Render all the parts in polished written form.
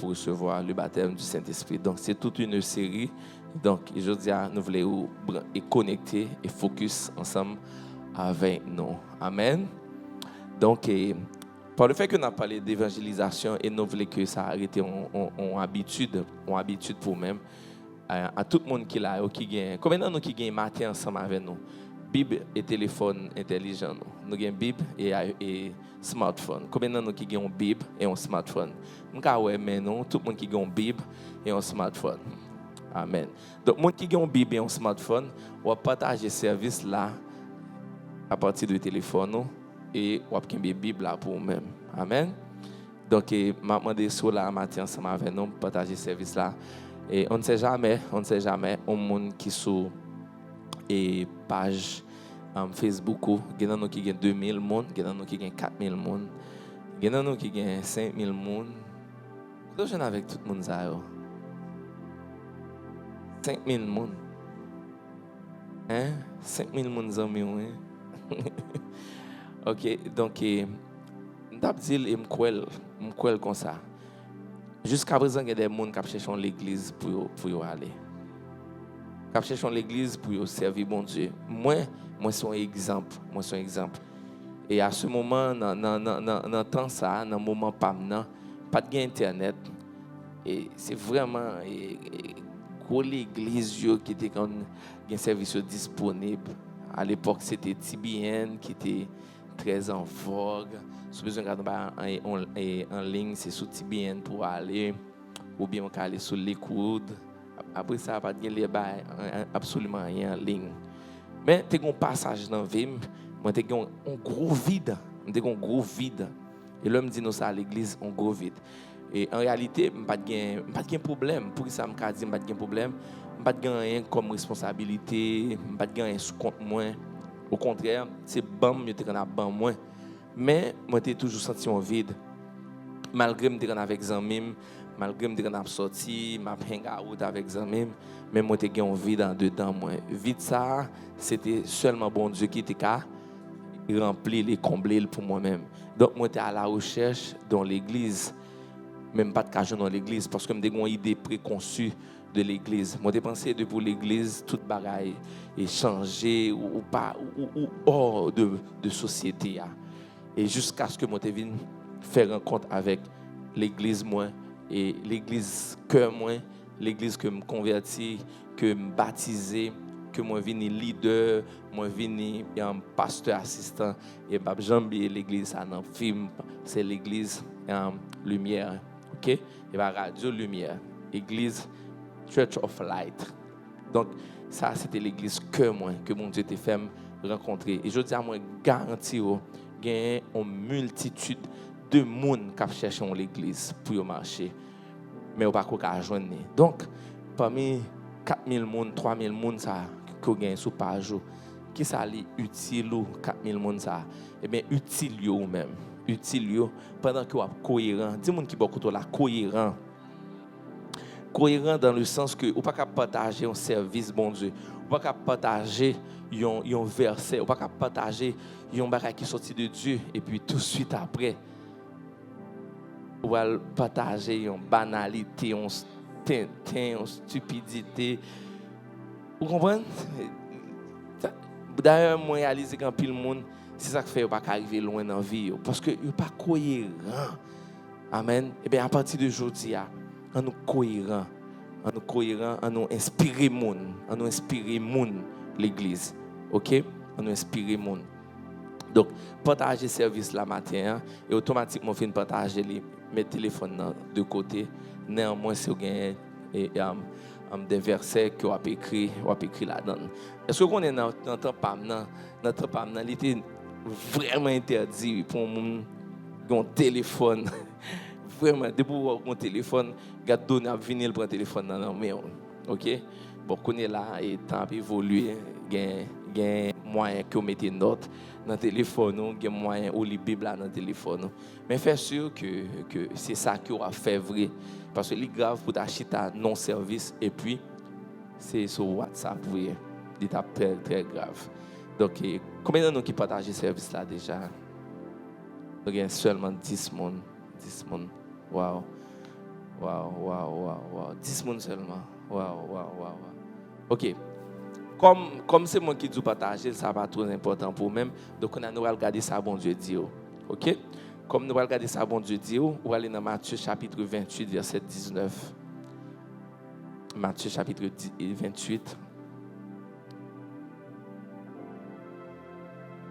pour recevoir le baptême du Saint-Esprit. Donc, c'est toute une série. Donc, je dis à nous voulons connecter et focus ensemble avec nous. Amen. Donc, par le fait que nous avons parlé d'évangélisation et nous voulons que ça arrête en habitude pour nous-mêmes, à tout le monde qui l'a, qui gagne. Combien de nous qui gagnent matin ensemble avec nous? Bible et téléphone intelligent. Nous avons Bible et smartphone. Combien de nous qui gagnent Bible et un smartphone? Nous avons mais non, tout le monde qui gagne Bible et un smartphone. Amen. Donc, les gens qui ont Bible et un smartphone, on va partager ce service là à partir du téléphone et on va avoir une Bible là pour nous-mêmes. Amen. Donc, je demande sur la matin ensemble avec nous, partager ce service là. Et on ne sait jamais, un monde qui sur et page Facebook, il y en a qui ont 2000 personnes, il y en a qui ont 4000 personnes, il y en a qui ont 5000 personnes. Quand je suis avec tout le monde, 5000 personnes. Hein? 5000 personnes, hein? Ok, donc, je vais dire comme ça. Jusqu'à présent, il y a des gens qui cherchent l'église pour aller. Qui cherchent l'église pour servir bon Dieu. Moi, je suis un exemple. Et à ce moment, dans le temps, dans le moment pas d'internet. Et c'est vraiment l'église qui était un service disponible. À l'époque, c'était TBN qui était très en vogue. Si vous avez besoin en ligne, c'est sur TBN pour aller, ou bien on peut aller sur l'écoute. Après ça, pas de absolument rien en ligne. Mais tu as un passage dans la vie, tu as un gros vide. Et l'homme dit nous ça à l'église, un gros vide. Et en réalité, je n'ai pas de problème. Pour ça, je ne dis pas de problème. Je n'ai pas rien comme responsabilité, je n'ai pas rien sous compte moi. Au contraire, c'est bon, je suis bon moins. Mais moi, j'ai toujours senti un vide. Malgré que je suis avec des amis, malgré que je suis sorti, je suis out avec des amis, mais moi, j'ai un vide en dedans. Vide ça, c'était seulement bon Dieu qui était rempli et comblé pour moi-même. Donc, moi, j'étais à la recherche dans l'église, même pas de cajou dans l'église, parce que j'ai une idée préconçue de l'église. Moi, j'ai pensé de pour l'église, toute bagaille est changé ou pas, ou hors de société. Et jusqu'à ce que moi, je vienne faire rencontre avec l'église, moi, et l'église que moi, l'église que me converti, que me baptisé, que moi vienne leader, moi vienne pasteur assistant, et pas jamais l'église ça dans film, c'est l'église lumière, ok? Et pas radio lumière, église Church of Light. Donc ça c'était l'église que mon Dieu t'a fait rencontrer. Et je dis à moi garantis il y a une multitude de monde qui cherchent l'église pour marcher. Mais on ne peut pas joindre. Donc, parmi 4000 personnes, 3000 personnes qui gagnent sur page, qui ça est utile ou 4000 personnes, eh bien, utile ou même. Utile pendant que vous êtes cohérent. Dis-moi qui est beaucoup là, cohérent. Cohérent dans le sens que vous ne pouvez pas partager un service, bon Dieu. Vous ne pouvez pas partager un verset. Vous ne pouvez pas partager un bagage qui est sorti de Dieu. Et puis tout de suite après, vous allez partager une banalité, une tintin, une stupidité. Vous comprenez? D'ailleurs, moi, réalise qu'un pile monde, c'est ça qui fait que vous ne pouvez pas arriver loin dans la vie. Parce que vous n'êtes pas cohérent. Amen. Et bien, à partir d'aujourd'hui, on nous cohérent, on nous inspirer l'église, ok? On nous inspirer monde. Donc partager service la matin et automatiquement fin partager mes téléphones de côté. Néanmoins si vous gagnez des versets que vous avez écrit là-dedans. Est-ce que vous est dans notre pam il était vraiment interdit pour mon téléphone. Vraiment, depuis mon téléphone, garde donné à venir prendre téléphone dans la main. OK? Bon, qu'on est là et temps évolué, gain moyen que mettez note dans le téléphone, gain moyen ou lire Bible dans le téléphone. Mais faites sûr que c'est ça qui aura fait vrai parce que c'est grave pour acheter non service et puis c'est sur WhatsApp, oui. C'est très très grave. Donc combien de nous qui partagent ce service là déjà? Donc il y a seulement 10 personnes. 10 personnes. Wow. Wow. 10 personnes seulement. Wow. OK. Comme c'est moi qui dis partager, ça va pas trop important pour même. Donc on va regarder ça bon Dieu dit. OK? Comme nous allons regarder ça bon Dieu dit, on va aller dans Matthieu chapitre 28 verset 19. Matthieu chapitre 28.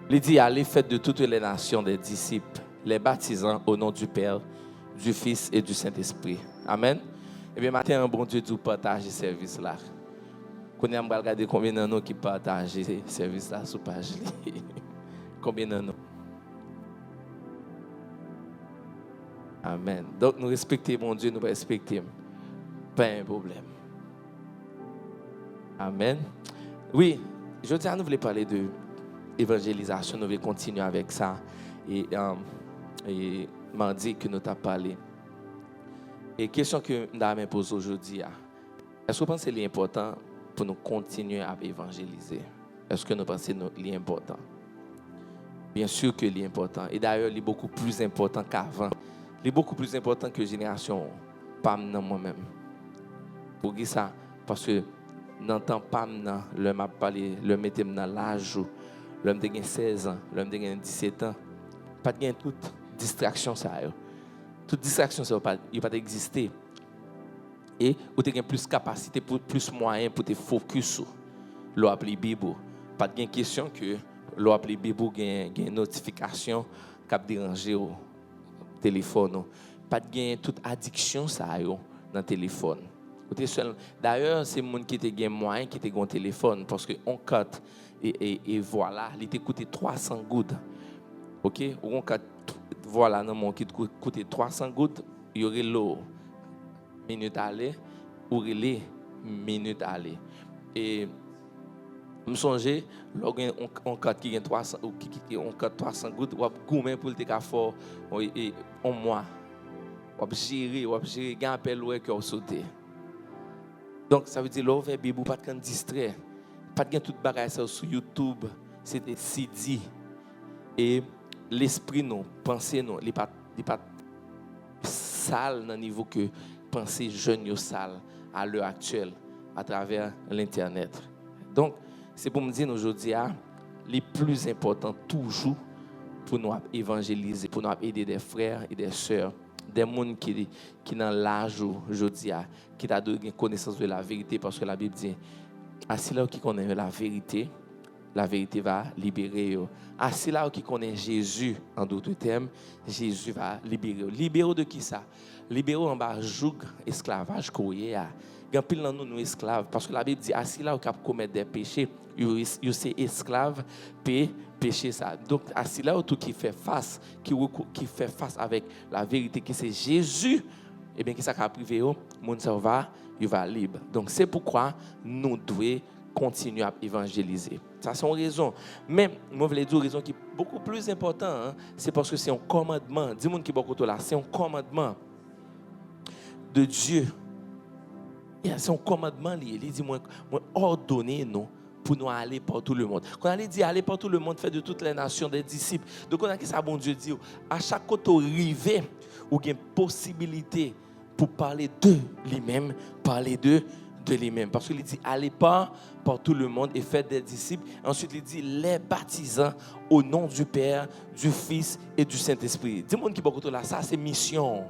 Il dit, allez, faites de toutes les nations des disciples, les baptisant au nom du Père, du Fils et du Saint-Esprit. Amen. Et bien, maintenant, un bon Dieu nous partage ce service là. Qu'on a regarder combien de nous qui partagent ce service là sur page. Combien de nous? Amen. Donc, nous respectons mon Dieu, nous respectons. Pas un problème. Amen. Oui, je dis à nous voulons parler de évangélisation, nous voulons continuer avec ça. Et mardi que nous t'avons parlé. Et question que nous avons posée aujourd'hui, est-ce que vous pensez que c'est important pour nous continuer à évangéliser? Est-ce que nous pensons que c'est important? Bien sûr que c'est important. Et d'ailleurs, il est beaucoup plus important qu'avant. Il est beaucoup plus important que la génération, pas moi-même. Pour dire ça, parce que n'entend pas le m'a parlé, le mettre dans l'âge, l'homme de 16 ans, l'homme de 17 ans, pas de toute distraction ça. Toute distraction ça il pas exister. Et vous avez plus capacité plus moyens pour te focus sur l'appli Bible. Pas de question que l'appli Bible gagne notification qui déranger au téléphone. Pas de toute addiction ça dans le téléphone. D'ailleurs, c'est les gens qui ont des moyens qui ont un téléphone parce qu'on cut et voilà, il t'a coûté 300 gouttes. OK? On cut, voilà, non, mon qui coûté 300 gouttes, il y aurait l'eau minute aller ou les minute aller. Et je me songe, on cut qui gagne 300 ou qui on cut 300 gouttes, ou gourmet pour le faire fort un mois. Ou gérer, gagne appel ouais que sauter. Donc, ça veut dire que l'ouvre Bible, pas de distrait. Pas de tout bagage sur YouTube. C'est des CD. Et l'esprit, nous, pensée, nous, il n'est pas sale dans le niveau que pensée jeune sale à l'heure actuelle à travers l'Internet. Donc, c'est pour me dire aujourd'hui, les plus importants toujours pour nous évangéliser, pour nous aider des frères et des sœurs. Des gens qui dans l'âge aujourd'hui, qui ont donné connaissance de la vérité, parce que la Bible dit, si là qui connaît la vérité va libérer. Si là qui connaît Jésus, en d'autres termes, Jésus va libérer. Libérer de qui ça? Libérer en bas joug esclavage qu'il y a. Il y a nous esclaves, parce que la Bible dit, si là qui commet des péchés, il est esclave, péché ça. Donc, si là tout qui fait face avec la vérité qui c'est Jésus, et bien qui ça a privé, mon cerveau il va libre. Donc c'est pourquoi nous devons continuer à évangéliser. Ça c'est une raison. Mais moi je veux dire une raison qui est beaucoup plus importante, c'est parce que c'est un commandement. Dis-moi qui est beaucoup là, c'est un commandement de Dieu. C'est un commandement il dit moi ordonner nous pour nous aller par tout le monde. Quand on dit aller par tout le monde, faire de toutes les nations des disciples. Donc on a ça bon Dieu dit à chaque côté arrivé ou une possibilité pour parler de lui-même, parler de lui-même. Parce qu'il dit allez par tout le monde et faire des disciples. Ensuite il dit les baptisant au nom du Père, du Fils et du Saint-Esprit. Dis-moi qui beaucoup là, ça c'est mission.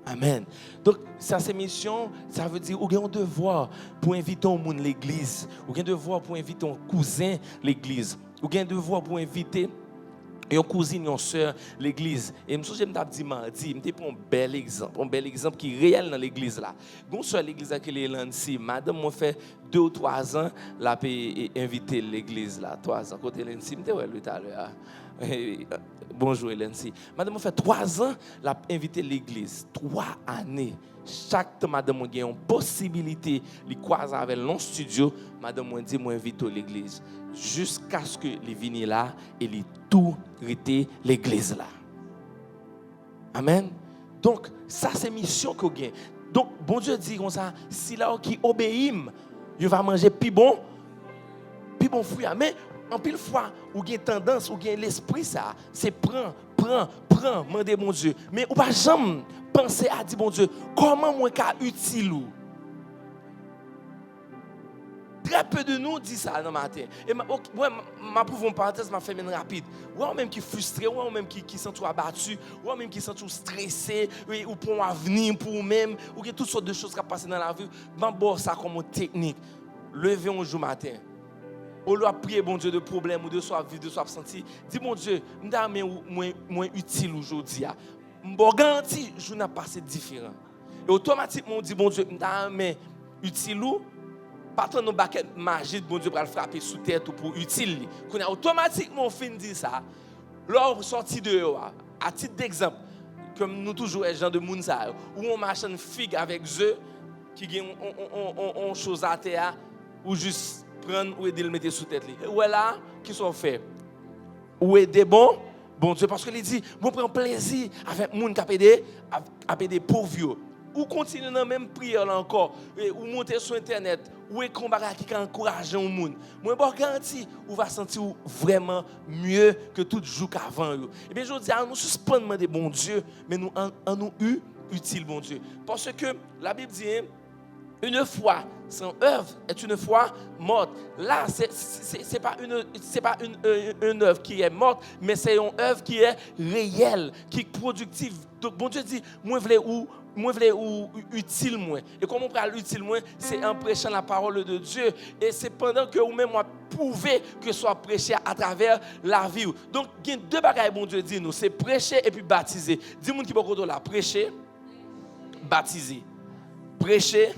Amen. Donc, ça c'est mission, ça veut dire, ou bien un devoir pour inviter au monde l'église, ou bien un devoir pour inviter un cousin l'église, ou bien un devoir pour inviter une cousine, une soeur l'église. Et je me souviens, je me dis mardi, je prends un bel exemple qui est réel dans l'église là. Une soeur l'église qui est là ici, madame m'a fait 2 ou 3 ans, la peut inviter l'église là, 3 ans côté Lensi, je me lui tout à l'heure. Bonjour Lensi. Madame m'a fait 3 ans, l'a invité l'église, 3 années. Chaque temps madame a une possibilité de croiser avec l'on studio, madame m'a dit moi invite l'église jusqu'à ce que les viennent là et les tout rester l'église là. Amen. Donc ça c'est mission que gagne. Donc bon Dieu dit comme ça, si là qui obéit, il va manger plus bon fruit. Mais en pile fois ou gagne tendance ou gagne l'esprit ça, c'est prends, mandez mon Dieu. Mais ou pas jamais penser à dire, bon Dieu, comment moi ka utile ou? Très peu de nous disent ça dans le matin. Et ma pour une parenthèse, ma fait une rapide. Ou même qui frustré, ou même qui sont abattu, ou même qui sont stressé, ou pour un avenir, pour eux-mêmes, ou que toutes sortes de choses qui passent dans la vie. Bon, ça comme une technique. Levez un jour matin. Au lieu de prier, bon Dieu, de problèmes, ou de soit vivre, de soit absenti, dis, bon Dieu, je suis moins utile aujourd'hui. Je garantis, je n'ai pas passé différent. Et automatiquement, on dit, bon Dieu, je suis utile ou pas tant nos baquettes magiques, bon Dieu, pour le frapper sous tête ou pour utile. Qu'on a automatiquement fin dit ça. Lors sorti de à titre d'exemple, comme nous toujours les gens de Mounsa, où on marche une figue avec eux, qui ont chose à terre, ou juste prendre ou aider le mettre sous tête. Ou là, qui sont faits. Ou aider bon Dieu, parce que il dit, bon prend plaisir avec les gens qui ont des pauvres. Ou continuer dans la même prière là encore, ou monter sur internet, ou combattre qui encourage les gens. Moi je garantis, ou va sentir vraiment mieux que tout jour qu'avant. Et bien je dis, nous suspendons des bons Dieu, mais nous en nous utile bon Dieu. Parce que la Bible dit, une foi sans œuvre est une foi morte. Là, c'est pas une œuvre qui est morte, mais c'est une œuvre qui est réelle, qui est productive. Donc, bon Dieu dit, moi, je voulais utile moi. Et comment on parle utile moi, c'est en prêchant la parole de Dieu. Et c'est pendant que vous-même pouvez que soit prêché à travers la vie. Donc, il y a deux bagages, bon Dieu dit nous, c'est prêcher et puis baptiser. Dis-moi qui peut là, prêcher, baptiser. Prêcher,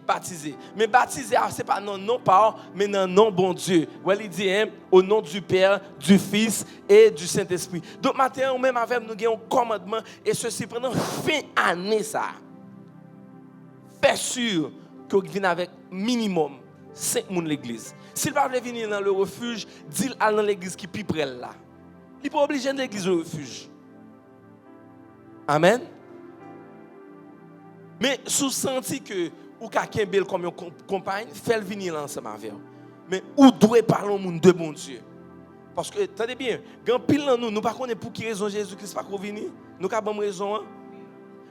baptiser. Mais baptiser, ce n'est pas non pas, mais non bon Dieu. Il dit au nom du Père, du Fils et du Saint-Esprit. Donc maintenant, même avec nous avons un commandement et ceci pendant fin année ça. Fais sûr que vous venez avec minimum 5 personnes l'église. S'il va venir dans le refuge, dis-le dans l'église qui est plus près là. Il n'est pas obligé de l'église au refuge. Amen. Mais sous senti que ou quelqu'un bel comme une compagne, fait le venir ensemble avec vous. Mais où doit parler au monde de bon Dieu? Parce que, attendez bien, quand pile dans nous, nous ne connaissons pas pour qui raison Jésus-Christ pas venir. Nous avons raison.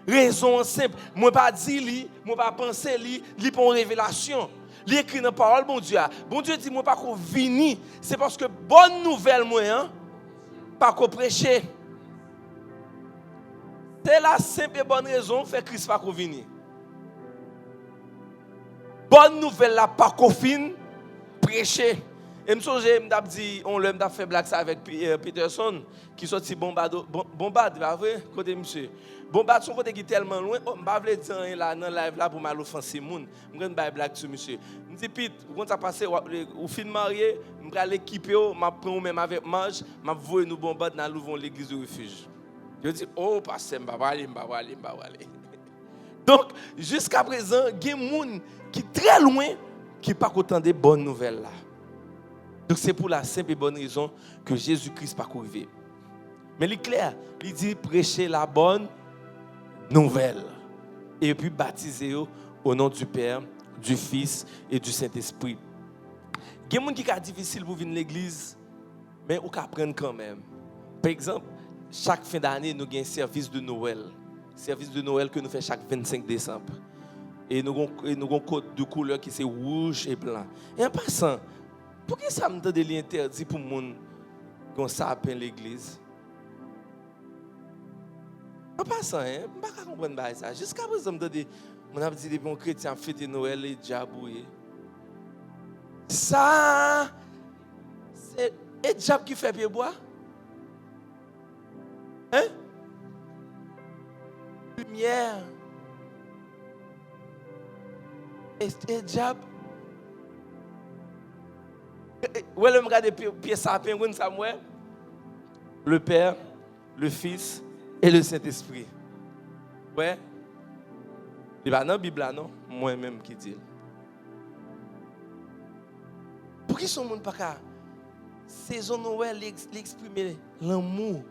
Raison simple. Moi pas dire, moi pas penser, li pour une révélation. Li écrit dans la parole, bon Dieu. Bon Dieu dit, moi pas venir. C'est parce que bonne nouvelle, moi, pas prêcher. C'est la simple et bonne raison fait Christ pas venir. Bonne nouvelle là pas confine prêcher. Et me dit on l'a fait blague ça avec Peterson qui sorti bombade pas vrai côté monsieur. Bombade son côté qui tellement loin, m'pa vle dire là dans live là pour mal offenser moun. M'gren bail blague sur monsieur. Me dit Pete, quand ça passé ou fin marié, m'pa l'équiper m'a prend même avec mange, m'a voyer nous bombade dans l'ouvron l'église du refuge. Je dis oh pasteur m'pa aller. Donc jusqu'à présent, il y a des gens qui sont très loin qui ne sont pas content des bonnes nouvelles là. Donc c'est pour la simple et bonne raison que Jésus-Christ n'est pas arrivé. Mais il est clair, il dit prêcher la bonne nouvelle. Et puis baptiser au nom du Père, du Fils et du Saint-Esprit. Il y a des gens qui sont difficiles pour venir à l'église, mais ils apprennent quand même. Par exemple, chaque fin d'année, nous avons un service de Noël. Service de Noël que nous faisons chaque 25 décembre. Et nous avons un code de couleur qui c'est rouge et blanc. Et en passant, pourquoi ça me donne l'interdit pour les gens qui ont ça à peine l'église? En passant, je ne peux pas comprendre ça. Jusqu'à présent, je me dis que les chrétiens fêtent Noël et diabouillé. Ça, c'est le diable qui fait pied bois. Hein? Lumière. Et diable. Où est-ce que je regarde pieds sapins, Samuel? Le Père, le Fils et le Saint-Esprit. Ouais. Il va dans la Bible, non? Moi-même qui dis. Pour qui sont les gens pas saison Noël l'exprimer l'amour,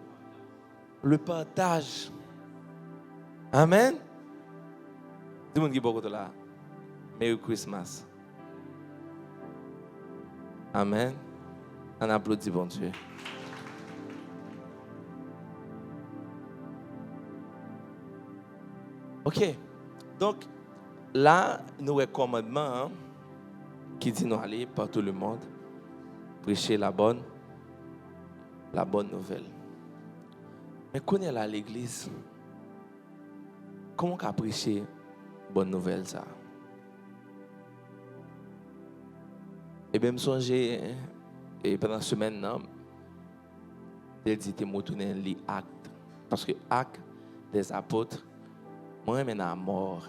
le partage. Amen. Tout le monde qui est beaucoup là. Merry Christmas. Amen. On applaudit bon Dieu. OK. Donc, là, nous avons un commandement qui dit nous aller par tout le monde, prêcher la bonne nouvelle. Mais quand on est à l'église, comment on peut prêcher bonne nouvelle ça? Et bien, je me songeais, et pendant la semaine, il dit que je retourner les actes. Parce que actes des apôtres, moi, je suis à mort.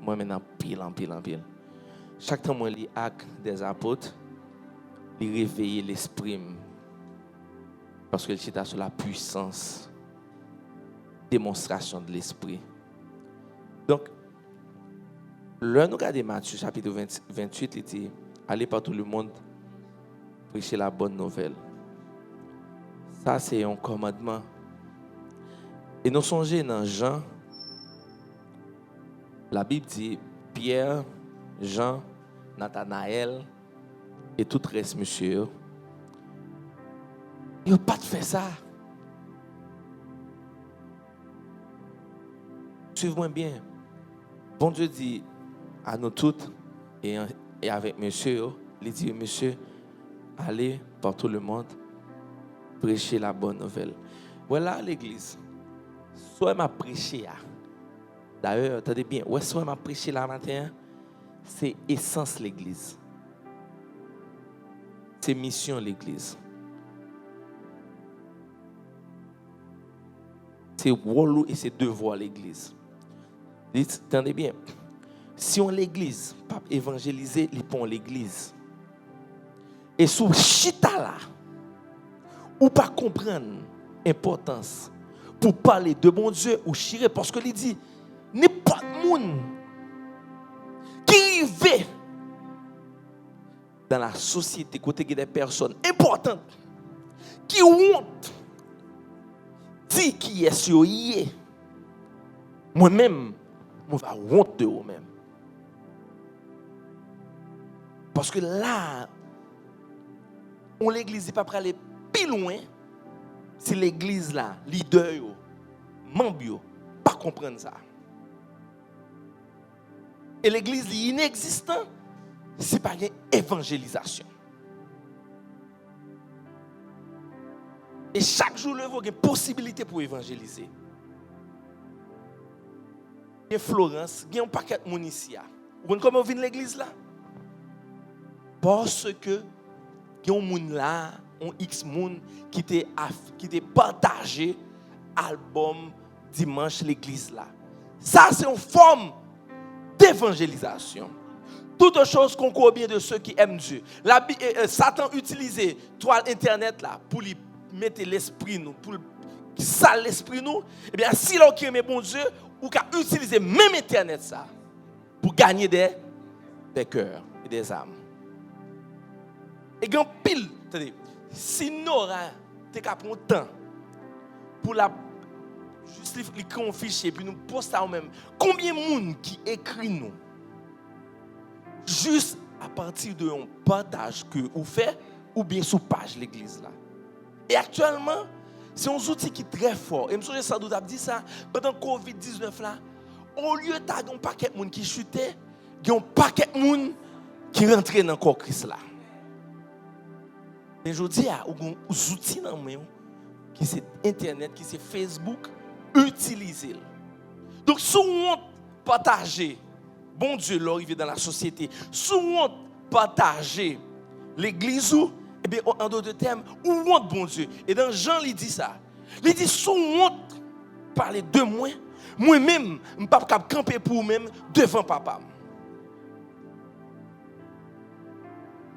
Moi, je suis en pile. Chaque temps que je lis actes des apôtres, il réveille l'esprit. Parce que c'est sur la puissance, démonstration de l'esprit. Donc, là, nous regardons Matthieu chapitre 28, il dit, allez par tout le monde, prêcher la bonne nouvelle. Ça, c'est un commandement. Et nous songeons dans Jean, la Bible dit, Pierre, Jean, Nathanaël et tout le reste, monsieur, ils n'ont pas fait ça. Suivez-moi bien. Bon Dieu dit à nous toutes et avec monsieur, il dit, monsieur, allez par tout le monde, prêcher la bonne nouvelle. Voilà l'église. Soit m'a prêché. D'ailleurs, attendez bien, soit m'a prêché là matin, c'est essence l'église. C'est mission l'église. C'est rôle et c'est devoir l'église. Attendez bien. Si on l'église, pas évangéliser, il prend l'église. Et sous chita là, ou pas comprendre l'importance pour parler de bon Dieu ou chirer, parce que il dit, n'importe monde qui vit dans la société, côté des personnes importantes, qui honte, dit qui est sur eux, moi-même, je vais honte de vous-même. Parce que là, on l'église n'est pas prêt à aller plus loin si l'église là, leader, membre, pas comprendre ça. Et l'église est inexistante si pas une évangélisation. Et chaque jour, il y a une possibilité pour évangéliser. Il y a Florence, il y a un paquet de monde ici. Vous comprenez comment on vient l'église là? Parce que il y a un monde là, un X monde qui était partagé album dimanche l'église là. Ça c'est une forme d'évangélisation. Toute chose qu'on connaît bien de ceux qui aiment Dieu. Satan utilisait toile internet là pour lui mettre l'esprit nous, pour saler l'esprit nous. Eh bien si l'on qui aime bon Dieu, ou qu'à utiliser même internet ça pour gagner des cœurs et des âmes. Et grand pile, si Nora te prend temps pour la juste lui confier puis nous poster à nous-mêmes combien de monde qui écrit nous juste à partir de un partage que vous faites ou bien sous page l'église là. Et actuellement, c'est un outil qui est très fort. Et je me sans doute dit ça pendant Covid-19 là, au lieu d'avoir un paquet de monde qui chutait, il y a un paquet de monde qui rentrait dans le corps Christ là. Mais je dis à des outils dans le qui c'est internet, qui c'est Facebook, utilisez-le. Donc si on partager bon Dieu l'arrivée dans la société, si on partager l'église, eh bien en d'autres termes, où on bon Dieu. Et dans Jean il dit ça. Il dit si on parler de moi-même, je ne peux pas camper pour moi-même devant papa.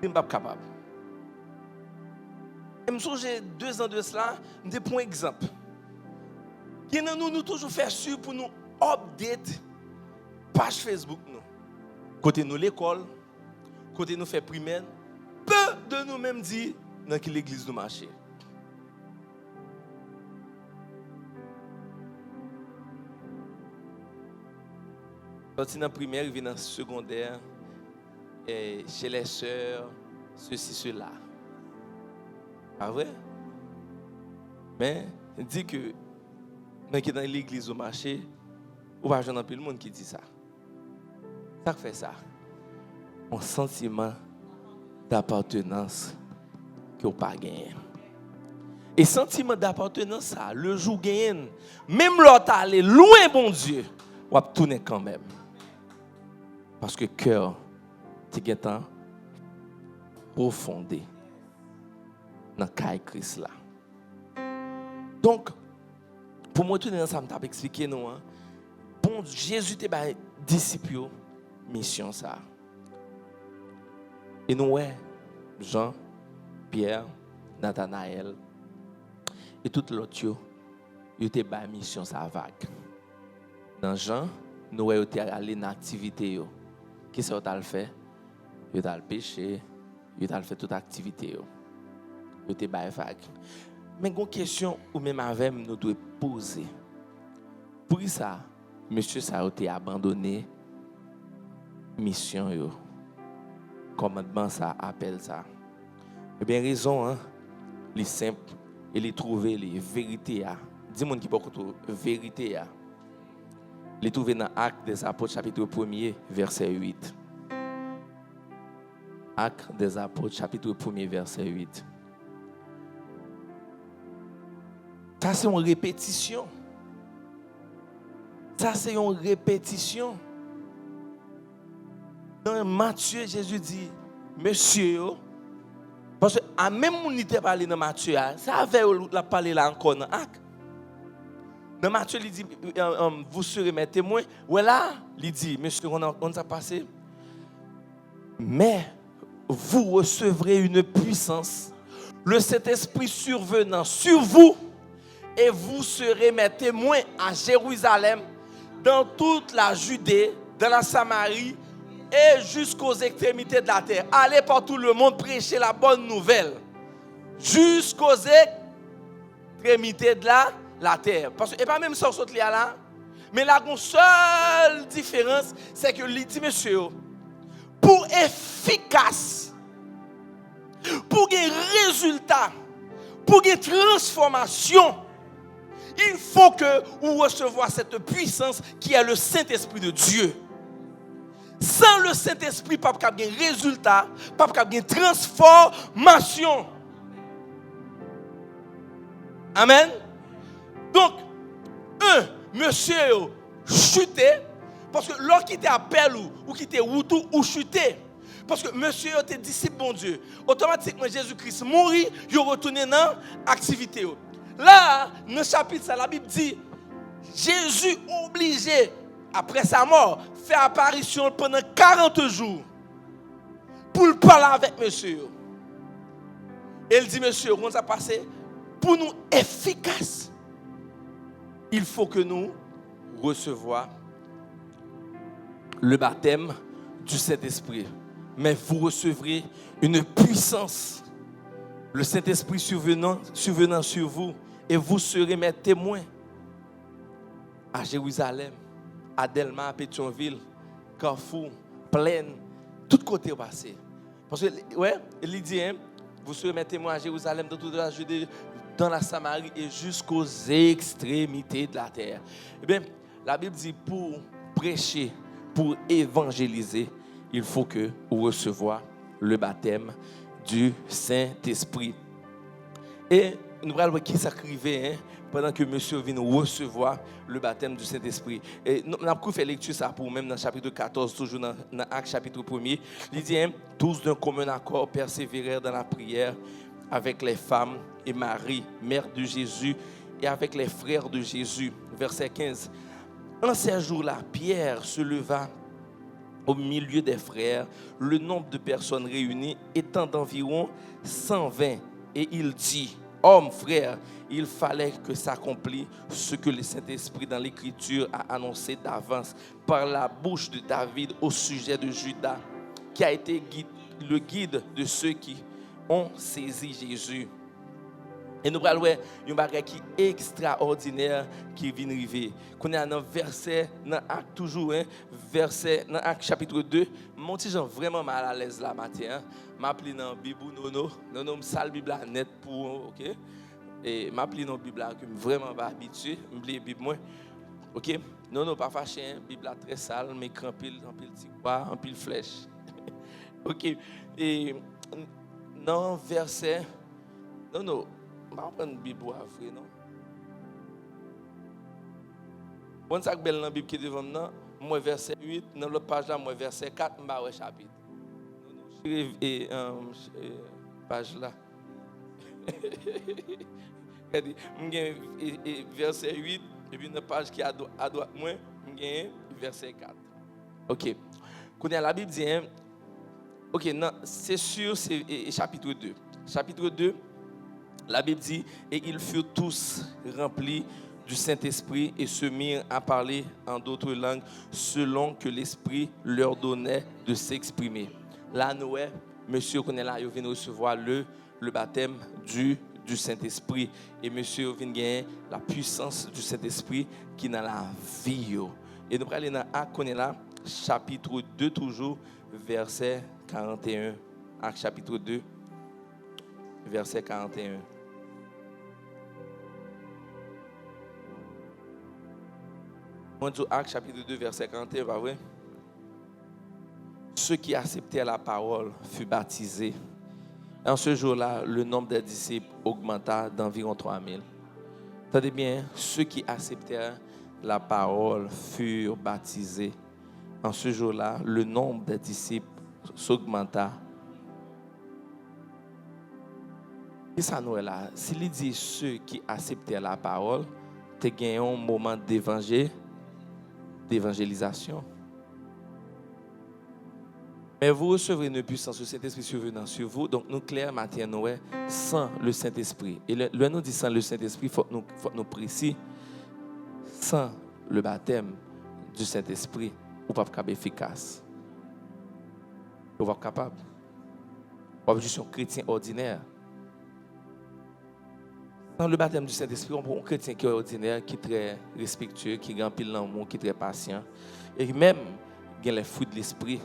Je ne suis pas capable. Et je me souviens 2 ans de cela, je prends un exemple. Qui nous toujours faire sûr pour nous update page Facebook nous. Côté nous l'école, côté nous fait primaire, peu de nous-mêmes dit dans quelle église nous marcher. Quand dans primaire, il vient dans secondaire, et chez les sœurs, ceci, cela. Pas vrai? Mais il dit que dans l'église au marché, Ou pas, j'en ai plus le monde qui dit ça. Ça fait ça. Un sentiment d'appartenance que vous pas gagné. Et sentiment d'appartenance, ça, le jour gagne, même l'autre aller loin, bon Dieu, on va tourner quand même. Parce que le cœur, tu es profondé dans le Christ là. Donc, pour moi, tout ça me t'a expliqué nous. Bon, Jésus t'a dit disciple, mission ça. Et nous, Jean, Pierre, Nathanaël, et tout l'autre, ils étaient dans mission ça vague. Dans Jean, nous étions allés dans l'activité. Qu'est-ce que vous fait? Ils ont péché, ils ont fait toute activité. Ils étaient dans vague. Mais une question ou même avec nous devons poser. Pour ça, monsieur ça a été abandonné mission yo. Commandement ça appelle ça. Eh bien raison hein, les simple et les trouver les vérités a. Dis-moi qui peut vérité a. Les trouver dans Actes des Apôtres chapitre 1er verset 8. Actes des Apôtres chapitre 1er verset 8. Ça c'est une répétition. Ça c'est une répétition. Dans Matthieu, Jésus dit, monsieur, parce que à même on n'était pas allé dans Matthieu, ça avait la parlé là encore dans Actes. Dans Matthieu, il dit, vous serez mes témoins. Voilà, il dit, monsieur, on s'est passé. Mais vous recevrez une puissance, le Saint-Esprit survenant sur vous, et vous serez mes témoins à Jérusalem, dans toute la Judée, dans la Samarie, et jusqu'aux extrémités de la terre. Allez par tout le monde prêcher la bonne nouvelle. Jusqu'aux extrémités de la terre. Parce que, et pas même ça, là, mais la seule différence, c'est que il dit, monsieur, pour efficace, pour des résultats, pour des transformations, il faut que vous receviez cette puissance qui est le Saint-Esprit de Dieu. Sans le Saint-Esprit, pas de résultat, pas de transformation. Amen. Donc, monsieur chuté, parce que l'autre qui t'appelle ou qui te woutou ou chuté, parce que monsieur était disciple bon Dieu. Automatiquement, Jésus-Christ mourit, il retourne dans l'activité. Là, dans le chapitre, la Bible dit, Jésus obligé, après sa mort, faire apparition pendant 40 jours pour parler avec monsieur. Et il dit, monsieur, comment ça passe? Pour nous efficace, il faut que nous recevions le baptême du Saint-Esprit. Mais vous recevrez une puissance, le Saint-Esprit survenant sur vous, et vous serez mes témoins à Jérusalem, à Delma, à Pétionville, Carrefour, Plaine, tout côté passé. Parce que, ouais, il dit, hein, vous serez mes témoins à Jérusalem, dans toute la Judée, dans la Samarie et jusqu'aux extrémités de la terre. Eh bien, la Bible dit, pour prêcher, pour évangéliser, il faut que vous receviez le baptême du Saint-Esprit. Et nous allons voir qui s'écrivait, hein, pendant que monsieur vient recevoir le baptême du Saint-Esprit. Et nous avons fait lecture ça pour même dans le chapitre 14, toujours dans Actes chapitre 1er. Il dit, hein, tous d'un commun accord persévérèrent dans la prière avec les femmes et Marie, mère de Jésus, et avec les frères de Jésus. Verset 15. En ces jours-là, Pierre se leva au milieu des frères, le nombre de personnes réunies étant d'environ 120. Et il dit, hommes, frères, il fallait que s'accomplisse ce que le Saint-Esprit dans l'Écriture a annoncé d'avance par la bouche de David au sujet de Judas, qui a été le guide de ceux qui ont saisi Jésus. Et nous allons voir un bagage qui est extraordinaire qui vient arriver. Qu'on est dans verset, dans Acte toujours, hein, verset, dans Acte chapitre 2. Mon petit Jean vraiment mal à l'aise là matin. M'appelle dans la Bible, non, sale Bible net pour, ok? Et m'appelle dans la Bible que vraiment pas habitué, m'appelle Bible moi. OK? Non, pas fâché, hein? Bible là très sale, mais en pile petit quoi, en pile flèche. OK. Et non, verset. Non, on va prendre la Bible à vrai, non? Bon, ça belle dans la Bible qui est devant nous, moi verset 8, dans l'autre page là, moi verset 4, on va au chapitre. Et page là. Verset 8, et puis une page qui est à droite, moi, verset 4. OK. Quand la Bible dit, OK, non, c'est sûr, c'est chapitre 2. Chapitre 2, la Bible dit, et ils furent tous remplis du Saint-Esprit et se mirent à parler en d'autres langues selon que l'Esprit leur donnait de s'exprimer. Là, Noé, monsieur connaît là, il vient recevoir le baptême du Saint-Esprit. Et monsieur vient gagner la puissance du Saint-Esprit qui est dans la vie. Et nous allons aller dans Actes, là, chapitre 2 toujours, verset 41. Actes chapitre 2, verset 41. On dit Actes chapitre 2, verset 41, pas vrai? Ceux qui acceptèrent la parole furent baptisés. En ce jour-là, le nombre des disciples augmenta d'environ 3000. Entendez bien, ceux qui acceptèrent la parole furent baptisés. En ce jour-là, le nombre des disciples s'augmenta. Et ça nous est là. S'il dit ceux qui acceptèrent la parole, tu as un moment d'évangélisation. Mais vous recevrez une puissance du Saint-Esprit survenant sur vous. Donc, nous, clair, matin, Noé, sans le Saint-Esprit. Et le nous dit sans le Saint-Esprit, il faut nous précis. Sans le baptême du Saint-Esprit, on ne peut pas être efficace. On ne peut pas être capable. On peut être juste un chrétien ordinaire. Sans le baptême du Saint-Esprit, on peut être un chrétien qui est ordinaire, qui est très respectueux, qui remplit l'amour, qui est très patient. Et même, il y a les fruits de l'esprit.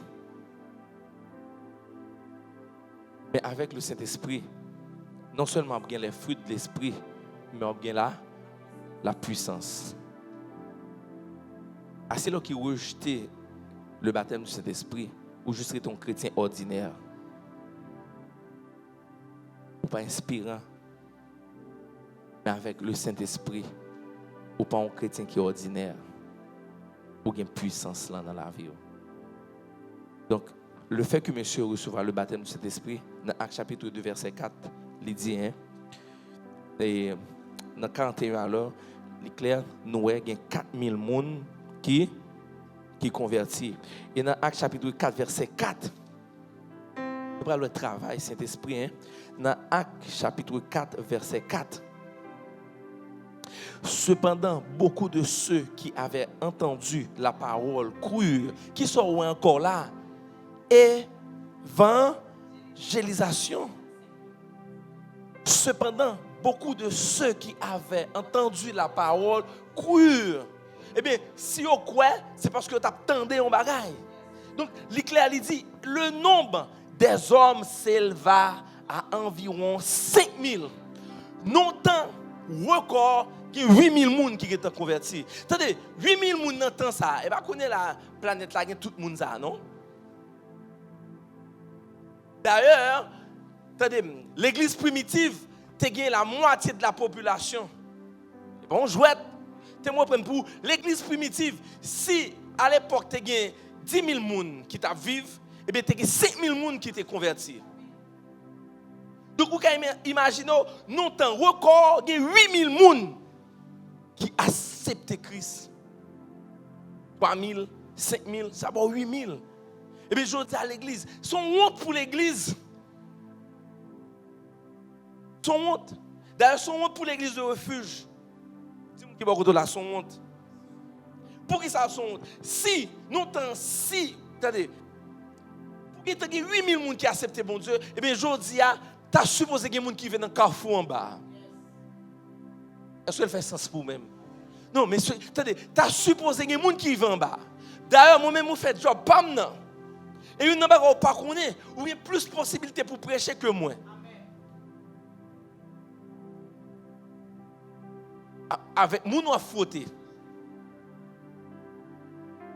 Mais avec le Saint-Esprit, non seulement on a les fruits de l'esprit, mais on a la puissance. C'est là qui rejetait le baptême du Saint-Esprit, ou juste être un chrétien ordinaire, ou pas inspirant, mais avec le Saint-Esprit, ou pas un chrétien qui est ordinaire, ou qui a une puissance là dans la vie. Donc, le fait que monsieur recevra le baptême du Saint-Esprit, dans Actes chapitre 2, verset 4, il dit, et dans 41 alors, il est clair, Noé, il y a 4000 personnes qui convertit. Et dans Actes chapitre 4, verset 4, nous prenons le travail Saint-Esprit. Dans Actes chapitre 4, verset 4, cependant, beaucoup de ceux qui avaient entendu la parole crurent, qui sont encore là, évangélisation. Cependant, beaucoup de ceux qui avaient entendu la parole crurent. Eh bien, si vous croyez, c'est parce que vous attendez un bagage. Donc, l'Éclair dit, le nombre des hommes s'éleva à environ 5000. Non tant record que 8000 personnes qui sont convertis. Attendez, 8000 personnes dans le temps ça. Et bien, connaît la planète là, tout le monde ça, non? D'ailleurs, l'église primitive, tu as la moitié de la population. Bon, jouette. Tu moi prendre pour l'église primitive. Si à l'époque, tu as 10 000 personnes qui vivent, et bien tu as 5 000 personnes qui t'ont converti. Donc, vous pouvez imaginer, nous temps record, il y a 8 000 personnes qui acceptent Christ. 3 000, 5 000, ça va 8 000. Et bien, je dis à l'église, son honte pour l'église. Son honte. D'ailleurs, son honte pour l'église de refuge. Dis-moi qui va côté là, son honte. Pour qui ça son honte? Si, nous t'en si, attendez, pour qu'il y ait 8 000 personnes qui acceptent bon Dieu, et bien, je dis, tu as supposé qu'il y ait des gens qui viennent dans le carrefour en bas. Est-ce qu'elle fait sens pour même? Non, mais attendez, tu as supposé qu'il y ait des gens qui viennent en bas. D'ailleurs, moi-même, je fais job, pas maintenant. Et une n'a pas connaît, ou il y a plus de possibilités pour prêcher que moi. Avec mon noir frotté.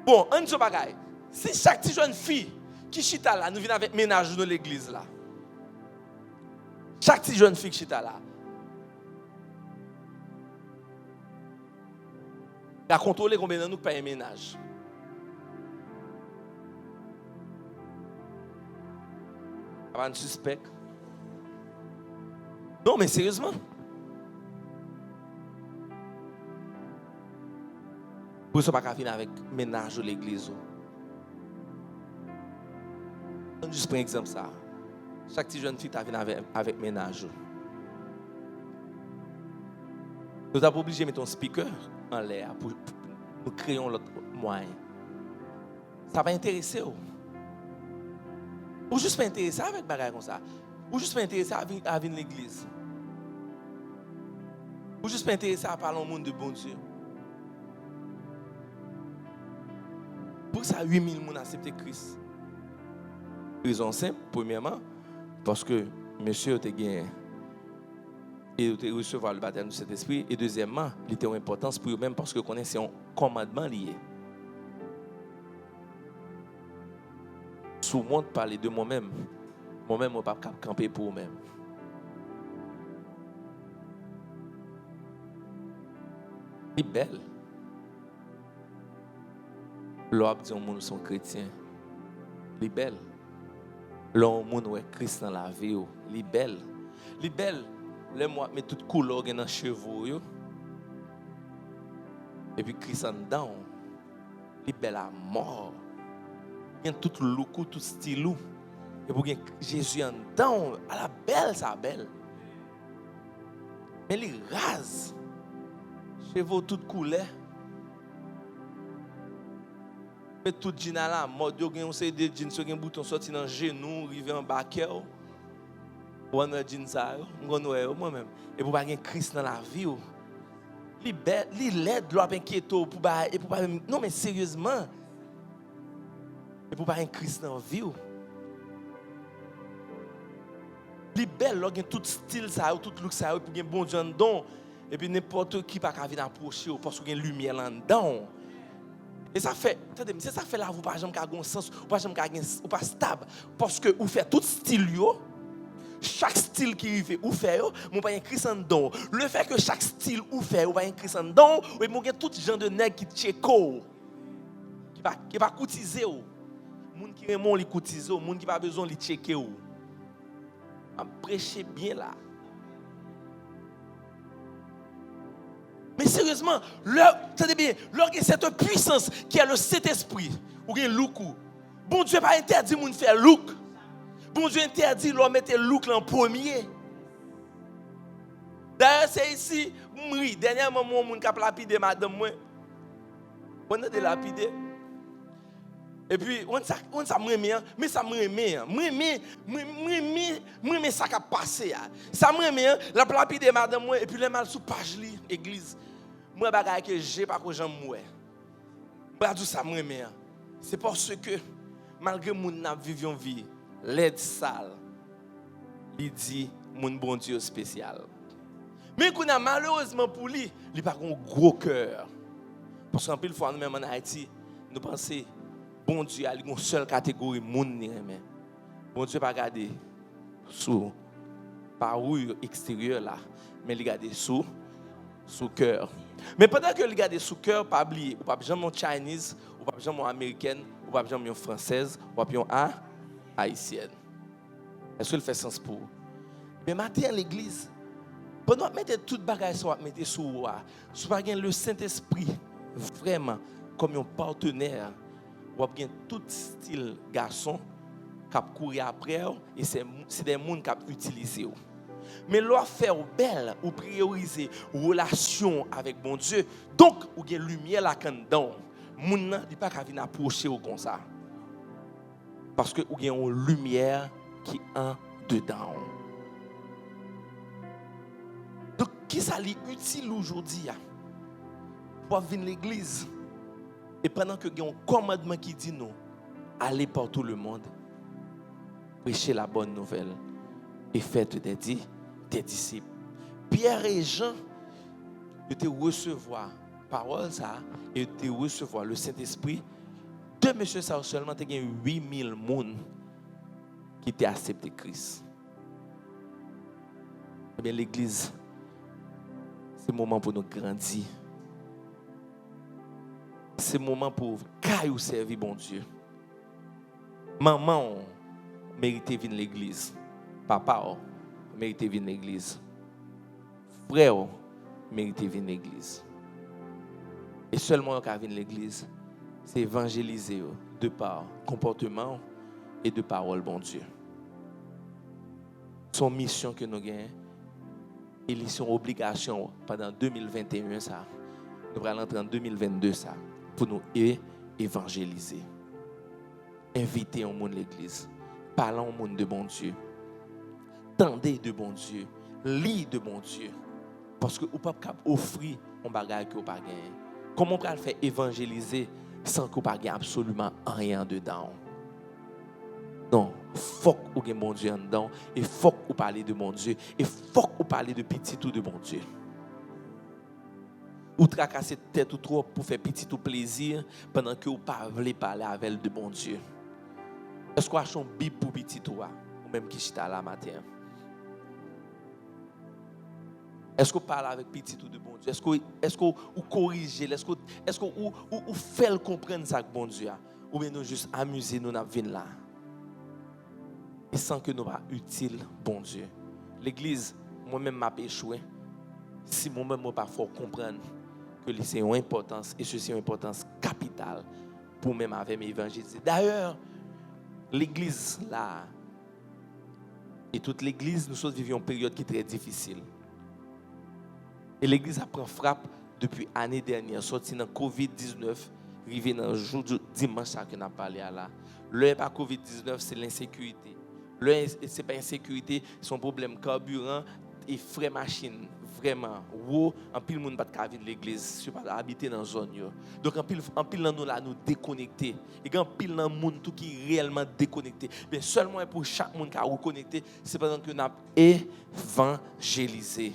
Bon, on dit bagaille. Si chaque petite jeune fille qui chita là, nous venons avec ménage dans l'église là. Chaque petite jeune fille qui chita là. Elle a contrôlé combien de nous payons ménage. Elle a un suspect. Non, mais sérieusement. Pour ça, pas venir avec ménage de l'église. On juste prendre un exemple ça. Chaque petite jeune fille qui vient avec ménage. Nous sommes obligés de mettre un speaker en l'air pour nous créer l'autre moyen. Ça va intéresser. Ou juste pas intéresser avec des bagages comme ça. Ou juste pas intéresser à venir à l'église. Ou juste pas intéresser à parler au monde de bon Dieu. Pour ça, 8000 personnes acceptent Christ. Raison simple, premièrement, parce que monsieur a gagné et a recevoir le baptême du Saint-Esprit. Et deuxièmement, il était une importance pour eux-mêmes parce que connaissez un commandement lié. Sous moi de parler de moi-même, je ne peux pas camper pour moi-même. Il est belle. L'homme dit que les gens sont chrétiens. Il est belle. L'homme est Christ dans la vie. Il est belle. Il est belle. Les moi met toute couleur dans les cheveux. Et puis Christ en dedans. Il est belle à mort. Il y a tout look, tout style. Et puis Jésus en dedans. À la belle, ça belle. Mais il rase. Cheveux toute couleur. Mais tout jean à la mode, il y a un jean sur un bouton sorti dans le genou, arrivé en bas cœur. On a jean ça, moi-même. Et pour pas un Christ dans la vie, il l'aide, l'homme inquiéto pour pas et pour pas non mais sérieusement. Et pour pas un Christ dans la vie. Il belle, l'homme tout style ça, tout look ça pour un bon Dieu dedans. Et puis n'importe qui pas venir approcher parce qu'il y a une lumière là dedans. Et ça fait, attendez, ça fait là, vous pas jamais un sens, vous pas jamais ou pas stable, parce que vous faites tout style chaque style qui fait ou fait, mon pas un Christ en dedans. Le fait que chaque style ou fait, ou pas un Christ en dedans, ou mon tout genre de nèg qui tchéko, qui va cotiser ou, moun qui remont li cotiser ou, moun qui pas besoin li tchecker ou. On prêcher bien là. Mais sérieusement, attendez bien, cette puissance qui a le Saint-Esprit, ou bien look. Bon Dieu pas interdit de faire look. Bon Dieu interdit de mettre look en premier. D'ailleurs, c'est ici, moi, dernièrement, mon cap lapidé madame moi. On a de lapidé. Et puis, on ça mais ça me ça qui a passé. Ça me la lapidé madame moi, et puis le mal sous page li, église. Moi, bagaille que j'ai pas que j'en mouais. Bah, tout ça, c'est parce que, malgré mon n'a vivre une vie, l'aide sale, il dit, mon bon Dieu spécial. Mais qu'on a malheureusement pour lui, il n'a pas un gros cœur. Parce qu'en pile fois, nous-mêmes en Haïti, nous pensons, bon Dieu a une seule catégorie, moun ni remen. Bon Dieu pas regarder sous parure extérieure là, mais il regarde sous cœur. Mais pendant que il regarde sous cœur, pas oublier, ou pas jamais Chinese, ou pas jamais américaine, ou pas jamais française, ou pas jamais haïtienne. Est-ce que il fait sens pour vous? Mais matin à l'église, pendant que mettre toute bagaille sur mettre sous pas le Saint-Esprit vraiment comme un partenaire. Ou bien tout style garçon qui courir après et c'est des gens qui utilisent. Mais l'on fait belle ou prioriser relation avec bon Dieu. Donc ou gen lumière là dedans. Moun nan di pas ka venir approcher ou comme ça. Parce que ou gen une lumière qui en dedans. Donc qui ça li utile aujourd'hui pour venir l'église? Et pendant que il y a un commandement qui dit nous, allez par tout le monde, prêchez la bonne nouvelle et faites des disciples. Pierre et Jean, ils te recevoir parole ça et te recevoir le Saint-Esprit deux messieurs ça seulement tu as 8000 personnes qui t'ont accepté Christ. Eh bien l'église, c'est le moment pour nous grandir. C'est le moment pour nous servir bon Dieu. Maman mérite de venir à l'église. Papa mérite de venir à l'église. Frère mérite de venir à l'église. Et seulement quand venir à l'église, c'est évangéliser de par comportement et de parole bon Dieu. Son mission que nous gagnons et son obligation pendant 2021 ça. Nous allons entrer en 2022 ça pour nous évangéliser. Inviter au monde l'église. Parlons au monde de bon Dieu. Tendez de bon Dieu. Lis de bon Dieu. Parce que vous ne pouvez pas offrir un bagage que vous n'avez pas gagné. Comment on peut le faire évangéliser sans que vous n'ayez absolument rien dedans? Non, il faut que vous ayez bon Dieu en dedans. Et il faut que vous parlez de bon Dieu. Et il faut que vous parlez de petit tout de bon Dieu. Ou tracasser tête ou trop pour faire petit tout plaisir pendant que vous ne voulez pas parler avec elle de bon Dieu. Est-ce qu'on a une Bible pour petit tout ou même qui chita là matin? Est-ce qu'on parle avec petit tout de bon Dieu? Est-ce qu'on corrige? Est-ce qu'on fait comprendre ça que bon Dieu a? Ou bien nous juste amuser nous dans venir là? Et sans que nous pas utile bon Dieu. L'église, moi-même m'a échoué. Si moi-même je pas fort comprendre que c'est une importance et ceci est une importance capitale pour même avec mes évangiles. D'ailleurs, l'église là et toute l'église, nous sommes vivons une période qui est très difficile. Et l'église a pris frappe depuis l'année dernière, sorti dans Covid-19, arrivé dans le jour du dimanche que nous avons parlé là. Le pas Covid-19, c'est l'insécurité. Le c'est pas insécurité, c'est un problème carburant et frais machine. Vraiment, en pile monde pas de vivre l'église, si pas habiter dans zone yo. Donc en pile nous là nous déconnecter. Et en pile dans monde tout qui est réellement déconnecté. Mais seulement pour chaque monde qui a reconnecté, c'est pendant que nous avons évangélisé.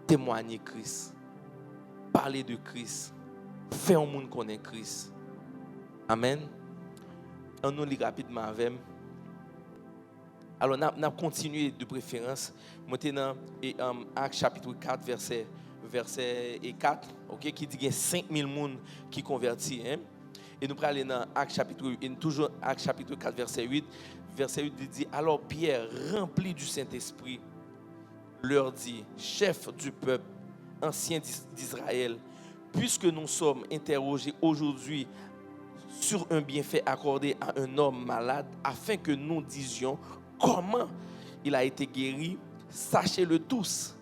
Témoigner Christ. Parler de Christ. Faire un monde connaître Christ. Amen. On nous lit rapidement avec. Alors, on a continué de préférence. Maintenant, Actes chapitre 4, verset 4, okay, qui dit qu'il y a 5000 personnes qui convertissent. Hein? Et nous allons dans Actes chapitre 4, verset 8. Verset 8 dit, alors Pierre, rempli du Saint-Esprit, leur dit, chef du peuple, ancien d'Israël, puisque nous sommes interrogés aujourd'hui sur un bienfait accordé à un homme malade, afin que nous disions comment il a été guéri, sachez-le tous,